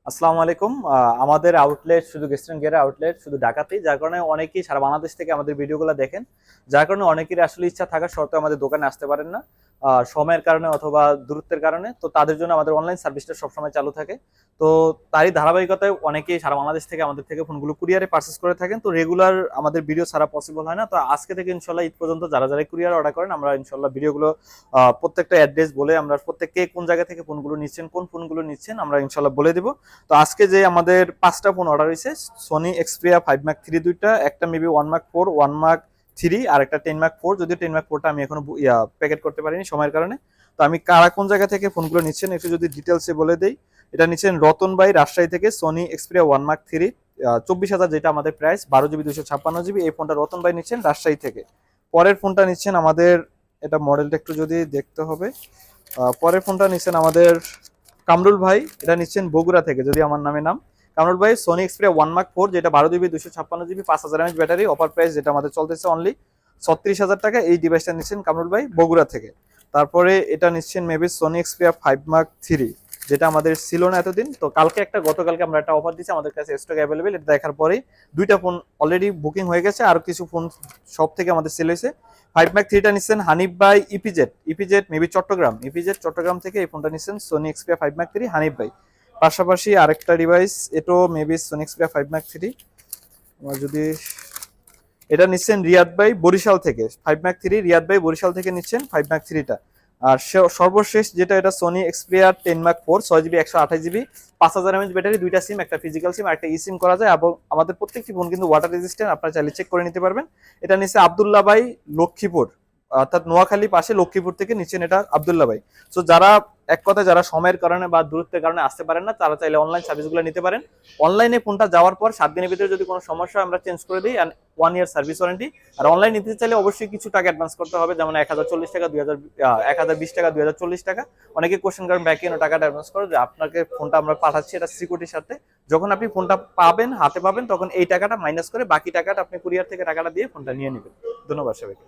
আসসালামু আলাইকুম। আমাদের আউটলেট শুধু গেস্টার্ন গিয়ারের আউটলেট শুধু ঢাকাতেই, যার কারণে অনেকেই সারা বাংলাদেশ থেকে আমাদের ভিডিওগুলো দেখেন। যার কারণে অনেকেরই আসলে ইচ্ছা থাকা সত্ত্বেও আমাদের দোকানে আসতে পারেন না, সময়ের কারণে অথবা দূরত্বের কারণে। তো তাদের জন্য আমাদের অনলাইন সার্ভিসটা সবসময় চালু থাকে। তো তারই ধারাবাহিকতায় অনেকেই সারা বাংলাদেশ থেকে আমাদের থেকে ফোনগুলো কুরিয়ারে পারচেস করে থাকেন। তো রেগুলার আমাদের ভিডিও ছাড়া পসিবল হয় না। তো আজকে থেকে ইনশাল্লাহ ঈদ পর্যন্ত যারা যারা কুরিয়ার অর্ডার করেন, আমরা ইনশাল্লাহ ভিডিওগুলো প্রত্যেকটা অ্যাড্রেস বলে, আমরা প্রত্যেককে কোন জায়গা থেকে ফোনগুলো নিচ্ছেন, কোন ফোনগুলো নিচ্ছেন, আমরা ইনশাল্লাহ বলে দিব। তো আজকে যে আমাদের 5টা ফোন অর্ডার হয়েছে, সোনি এক্সপ্রিয়া 5 মার্ক 3 দুইটা, একটা মেবি 1 মার্ক 4, 1 মার্ক 3 আর একটা 10 মার্ক 4। যদিও 10 মার্ক 4টা আমি এখনো প্যাকেট করতে পারিনি সময়ের কারণে। তো আমি কারা কোন জায়গা থেকে ফোনগুলো নিচ্ছেন একটু যদি ডিটেলসে বলে দেই। এটা নিচ্ছেন রতন ভাই রাজশাহী থেকে, সোনি এক্সপ্রিয়া 1 মার্ক 3, 24,000 যেটা আমাদের প্রাইস, 12 জিবি 256 জিবি। এই ফোনটা রতন ভাই নিচ্ছেন রাজশাহী থেকে। পরের ফোনটা নিচ্ছেন আমাদের, এটা মডেলটা একটু যদি দেখতে হবে। পরের ফোনটা নিচ্ছেন আমাদের কামরুল ভাই, এটা নিচ্ছেন বগুড়া থেকে, যদি আমার নামে নাম কামরুল ভাই। সোনি এক্সপ্রিয়া 1 মার্ক 4, যেটা 12 GB 256 GB, 5000 mAh battery, offer price যেটা আমাদের চলতেছে অনলি 36,000 টাকা। এই ডিভাইসটা নিচ্ছেন কামরুল ভাই বগুড়া থেকে। তারপরে এটা নিচ্ছেন মেবি সোনি এক্সপ্রিয়া 5 মার্ক 3, যেটা আমাদের ছিল না এতদিন। তো কালকে একটা, গতকালকে আমরা একটা অফার দিচ্ছি, আমাদের কাছে স্টক অ্যাভেলেবেল। এটা দেখার পরেই দুইটা ফোন অলরেডি বুকিং হয়ে গেছে, আর কিছু ফোন সব থেকে আমাদের সেল হয়েছে। 5 মার্ক 3টা নিচ্ছেন হানিফ ভাই ইপিজেড মেবি চট্টগ্রাম, চট্টগ্রাম থেকে এই ফোনটা নিচ্ছেন সোনি এক্সপ্রিয়া 5 মার্ক 3 হানিফ ভাই। পাশাপাশি আরেকটা ডিভাইস, এটাও মেবি সোনি এক্সপ্রিয়া 5 মার্ক 3, আমার যদি, এটা নিচ্ছেন রিয়াদ ভাই বরিশাল থেকে। 5 মার্ক 3 রিয়াদ ভাই বরিশাল থেকে নিচ্ছেন 5 মার্ক 3টা। আর সর্বশেষ যেটা, এটা Sony Xperia 10 mark 4, 6 GB 128 GB, 5000 mAh battery, দুইটা সিম, একটা ফিজিক্যাল সিম আর একটা ই সিম করা যায়। এবং আমাদের প্রত্যেকটি ফোন কিন্তু ওয়াটার রেজিস্ট্যান্ট, আপনারা চাইলে চেক করে নিতে পারবেন। এটা নিচ্ছে আব্দুল্লাহ ভাই লক্ষ্মীপুর, অর্থাৎ নোয়াখালী পাশে লক্ষ্মীপুর থেকে নিচ্ছেন এটা আব্দুল্লাহ ভাই। সো যারা, এক কথায় যারা সময়ের কারণে বা দূরত্বের কারণে আসতে পারেন না, তারা চাইলে অনলাইন সার্ভিসগুলো নিতে পারেন। অনলাইনে ফোনটা যাওয়ার পর 7 দিনের ভিতরে যদি কোনো সমস্যা হয় আমরা চেঞ্জ করে দিই, আর 1 ইয়ার সার্ভিস ওয়ারেন্টি। আর অনলাইন নিতে চাইলে অবশ্যই কিছু টাকা অ্যাডভান্স করতে হবে, যেমন 1040 টাকা, 1020 টাকা, 2040 টাকা। অনেকে কোশ্চেন করেন ব্যাকে কেন টাকাটা অ্যাডভান্স করো, যে আপনাকে ফোনটা আমরা পাঠাচ্ছি এটা সিকিউরিটির সাথে। যখন আপনি ফোনটা পাবেন, হাতে পাবেন, তখন এই টাকাটা মাইনাস করে বাকি টাকাটা আপনি কুরিয়ার থেকে টাকাটা দিয়ে ফোনটা নিয়ে নেবেন। ধন্যবাদ সবাইকে।